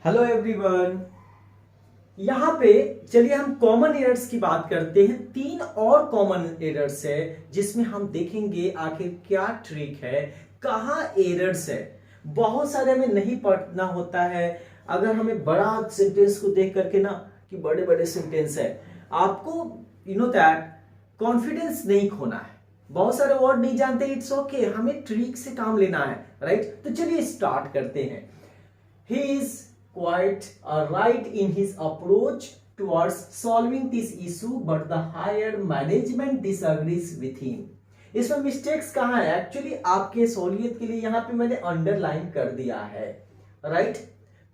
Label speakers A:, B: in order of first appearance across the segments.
A: Hello everyone. यहाँ पे चलिए हम कॉमन एरर्स की बात करते हैं। तीन और कॉमन एरर्स है जिसमें हम देखेंगे आखिर क्या ट्रिक है, कहाँ एरर्स है। बहुत सारे हमें नहीं पढ़ना होता है। अगर हमें बड़ा सेंटेंस को देख करके ना कि बड़े बड़े सेंटेंस है, आपको यू नो दैट कॉन्फिडेंस नहीं खोना है। बहुत सारे वर्ड नहीं जानते, इट्स ओके, हमें ट्रिक से काम लेना है, राइट। तो चलिए स्टार्ट करते हैं। He is quite right in his approach towards solving this issue, but the higher management disagrees with him. इसमें मिस्टेक्स कहाँ है? एक्चुअली आपके सहूलियत के लिए यहाँ पे मैंने अंडरलाइन कर दिया है, राइट।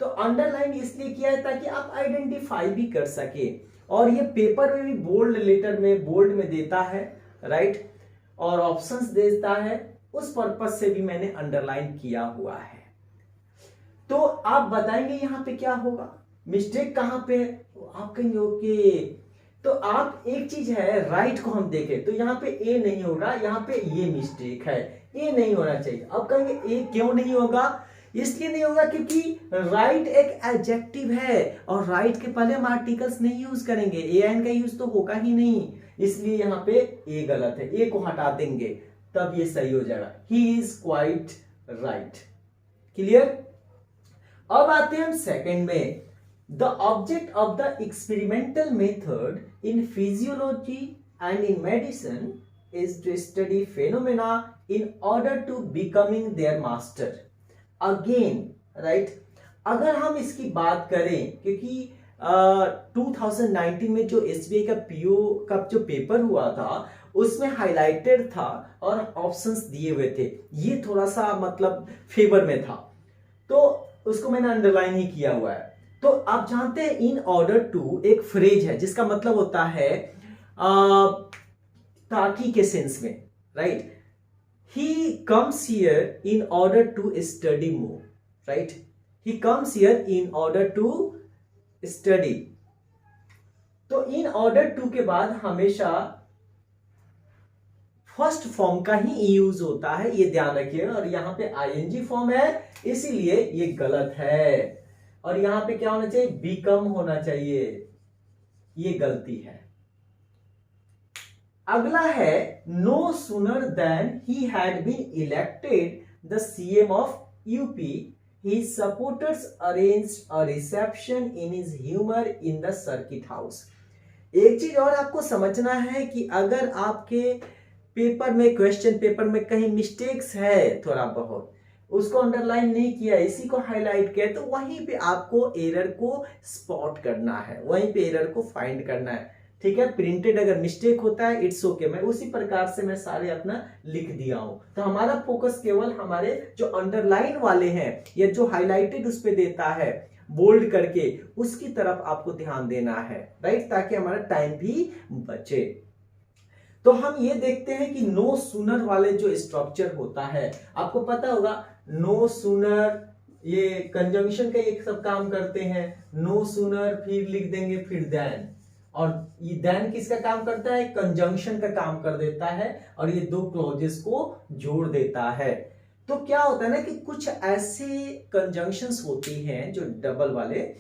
A: तो अंडरलाइन इसलिए किया है ताकि आप आइडेंटिफाई भी कर सके, और ये पेपर में भी बोल्ड लेटर में बोल्ड में देता है, राइट, और ऑप्शंस देता है। उस पर्पज से भी मैंने अंडरलाइन किया हुआ है। तो आप बताएंगे यहां पे क्या होगा, मिस्टेक कहां पे है, तो आप कहेंगे ओके। तो आप एक चीज है, राइट को हम देखें तो यहाँ पे ए नहीं होगा, यहाँ पे ये मिस्टेक है, ए नहीं होना चाहिए। अब कहेंगे ए क्यों नहीं होगा? इसलिए नहीं होगा क्योंकि राइट एक एडजेक्टिव है, और राइट के पहले हम आर्टिकल्स नहीं यूज करेंगे, ए एन का यूज तो होगा ही नहीं, इसलिए यहाँ पे ए गलत है। ए को हटा देंगे तब ये सही हो जाएगा। He is quite right. Clear? अब आते हैं हम सेकंड में। The object of the experimental method in physiology and in medicine is to study phenomena in order to becoming their master. Again right, अगर हम इसकी बात करें, क्योंकि 2019 में जो एसबीआई का पीओ का जो पेपर हुआ था उसमें हाईलाइटेड था और ऑप्शंस दिए हुए थे, ये थोड़ा सा मतलब फेवर में था, तो उसको मैंने अंडरलाइन ही किया हुआ है। तो आप जानते हैं इन ऑर्डर टू एक फ्रेज है जिसका मतलब होता है ताकि के सेंस में, right. He comes here in order to study more, right. He comes here in order to study. तो इन ऑर्डर टू के बाद हमेशा फर्स्ट फॉर्म का ही यूज होता है, ये ध्यान रखिए। और यहां पे आईएनजी फॉर्म है, इसीलिए ये गलत है। और यहां पे क्या होना चाहिए? बिकम होना चाहिए, ये गलती है। अगला है no sooner than he had been elected the CM of UP his supporters arranged a reception in his humor in the circuit house। एक चीज और आपको समझना है कि अगर आपके पेपर में, क्वेश्चन पेपर में कहीं मिस्टेक्स है थोड़ा बहुत, उसको अंडरलाइन नहीं किया, इसी को हाईलाइट किया, तो वहीं पे आपको एरर को स्पॉट करना है, वहीं पे एरर को फाइंड करना है, ठीक है। प्रिंटेड अगर मिस्टेक होता है इट्स ओके, मैं उसी प्रकार से मैं सारे अपना लिख दिया हूं। तो हमारा फोकस केवल हमारे जो अंडरलाइन वाले हैं या जो हाईलाइटेड उस पे देता है बोल्ड करके, उसकी तरफ आपको ध्यान देना है, राइट, ताकि हमारा टाइम भी बचे। तो हम ये देखते हैं कि नो सूनर वाले जो स्ट्रक्चर होता है, आपको पता होगा नो सूनर ये कंजंक्शन का एक सब काम करते हैं। नो सूनर फिर लिख देंगे, फिर देन, और ये देन किसका काम करता है? कंजंक्शन का काम कर देता है, और ये दो क्लॉजेस को जोड़ देता है। तो क्या होता है ना कि कुछ ऐसे कंजंक्शंस होती हैं जो डबल वाले,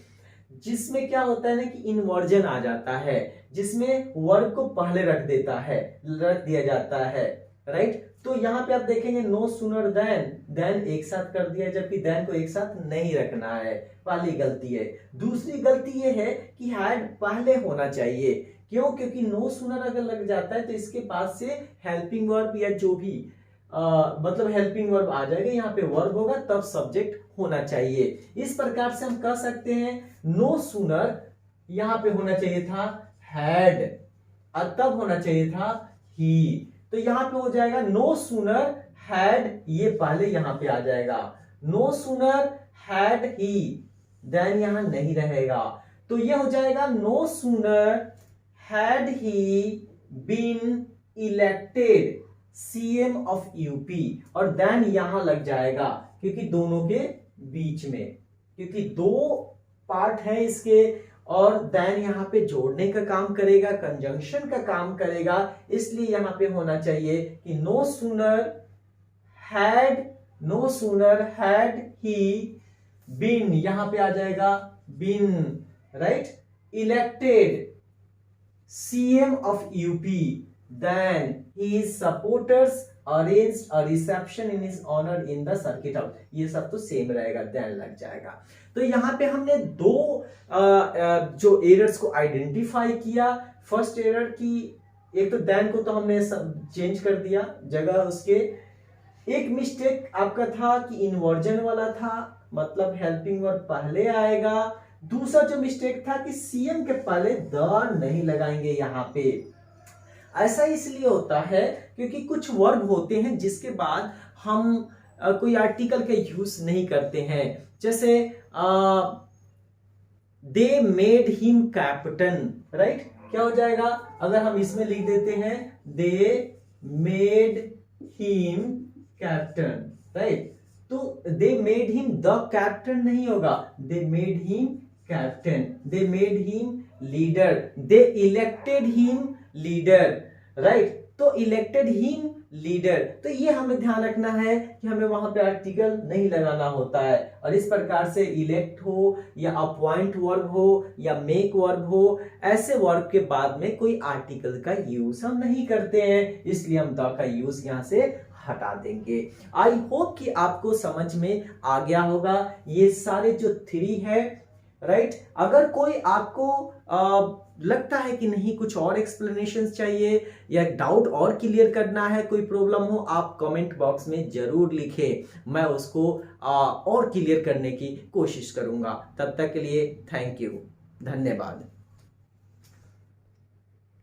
A: जिसमें क्या होता है ना कि इन्वर्जन आ जाता है, जिसमें वर्ब को पहले रख दिया जाता है, राइट। तो यहां पे आप देखेंगे नो सूनर देन एक साथ कर दिया, जबकि देन को एक साथ नहीं रखना है, पहली गलती है। दूसरी गलती ये है कि हैड पहले होना चाहिए। क्यों? क्योंकि नो सूनर अगर लग जाता है तो इसके पास से हेल्पिंग वर्ब या जो भी मतलब हेल्पिंग वर्ब आ जाएगा, यहाँ पे वर्ब होगा तब सब्जेक्ट होना चाहिए। इस प्रकार से हम कह सकते हैं नो सूनर यहां पे होना चाहिए था हैड, और तब होना चाहिए था ही। तो यहां पे हो जाएगा नो सूनर हैड, ये पहले यहां पे आ जाएगा। No sooner had he, then यहां नहीं रहेगा, तो ये हो जाएगा no sooner had he been elected CM of UP, और देन यहां लग जाएगा क्योंकि दोनों के बीच में, क्योंकि दो पार्ट है इसके, और देन यहां पे जोड़ने का काम करेगा, कंजंक्शन का काम करेगा, इसलिए यहां पे होना चाहिए कि no sooner had he been, यहां पे आ जाएगा been, right, elected CM of UP, then his supporters arranged a reception in his honor in the circuit house. ये सब तो सेम रहेगा, then लग जाएगा। तो यहाँ पे हमने दो जो एरर्स को आइडेंटिफाई किया। फर्स्ट एरर की एक तो then को तो हमने चेंज कर दिया जगह उसके। एक मिस्टेक आपका था कि इन्वर्जन वाला था, मतलब हेल्पिंग वर्ब पहले आएगा। दूसरा जो मिस्टेक था कि सीएम के पहले द नहीं लगाएंगे यहां पे। ऐसा इसलिए होता है क्योंकि कुछ वर्ब होते हैं जिसके बाद हम कोई आर्टिकल का यूज नहीं करते हैं। जैसे they made him captain, right, क्या हो जाएगा अगर हम इसमें लिख देते हैं they made him captain, right, तो they made him the captain नहीं होगा, they made him captain, they made him leader, they elected him leader, right, तो इलेक्टेड हिम लीडर। तो ये हमें ध्यान रखना है कि हमें वहां पे आर्टिकल नहीं लगाना होता है। और इस प्रकार से इलेक्ट हो या अपॉइंट वर्ब हो या मेक वर्ब हो, ऐसे वर्ब के बाद में कोई आर्टिकल का यूज हम नहीं करते हैं, इसलिए हम द का यूज यहां से हटा देंगे। आई होप कि आपको समझ में आ गया होगा ये सारे जो थ्री है, राइट। अगर कोई आपको लगता है कि नहीं कुछ और एक्सप्लेनेशन चाहिए या डाउट और क्लियर करना है, कोई प्रॉब्लम हो, आप कमेंट बॉक्स में जरूर लिखें, मैं उसको और क्लियर करने की कोशिश करूंगा। तब तक के लिए थैंक यू, धन्यवाद।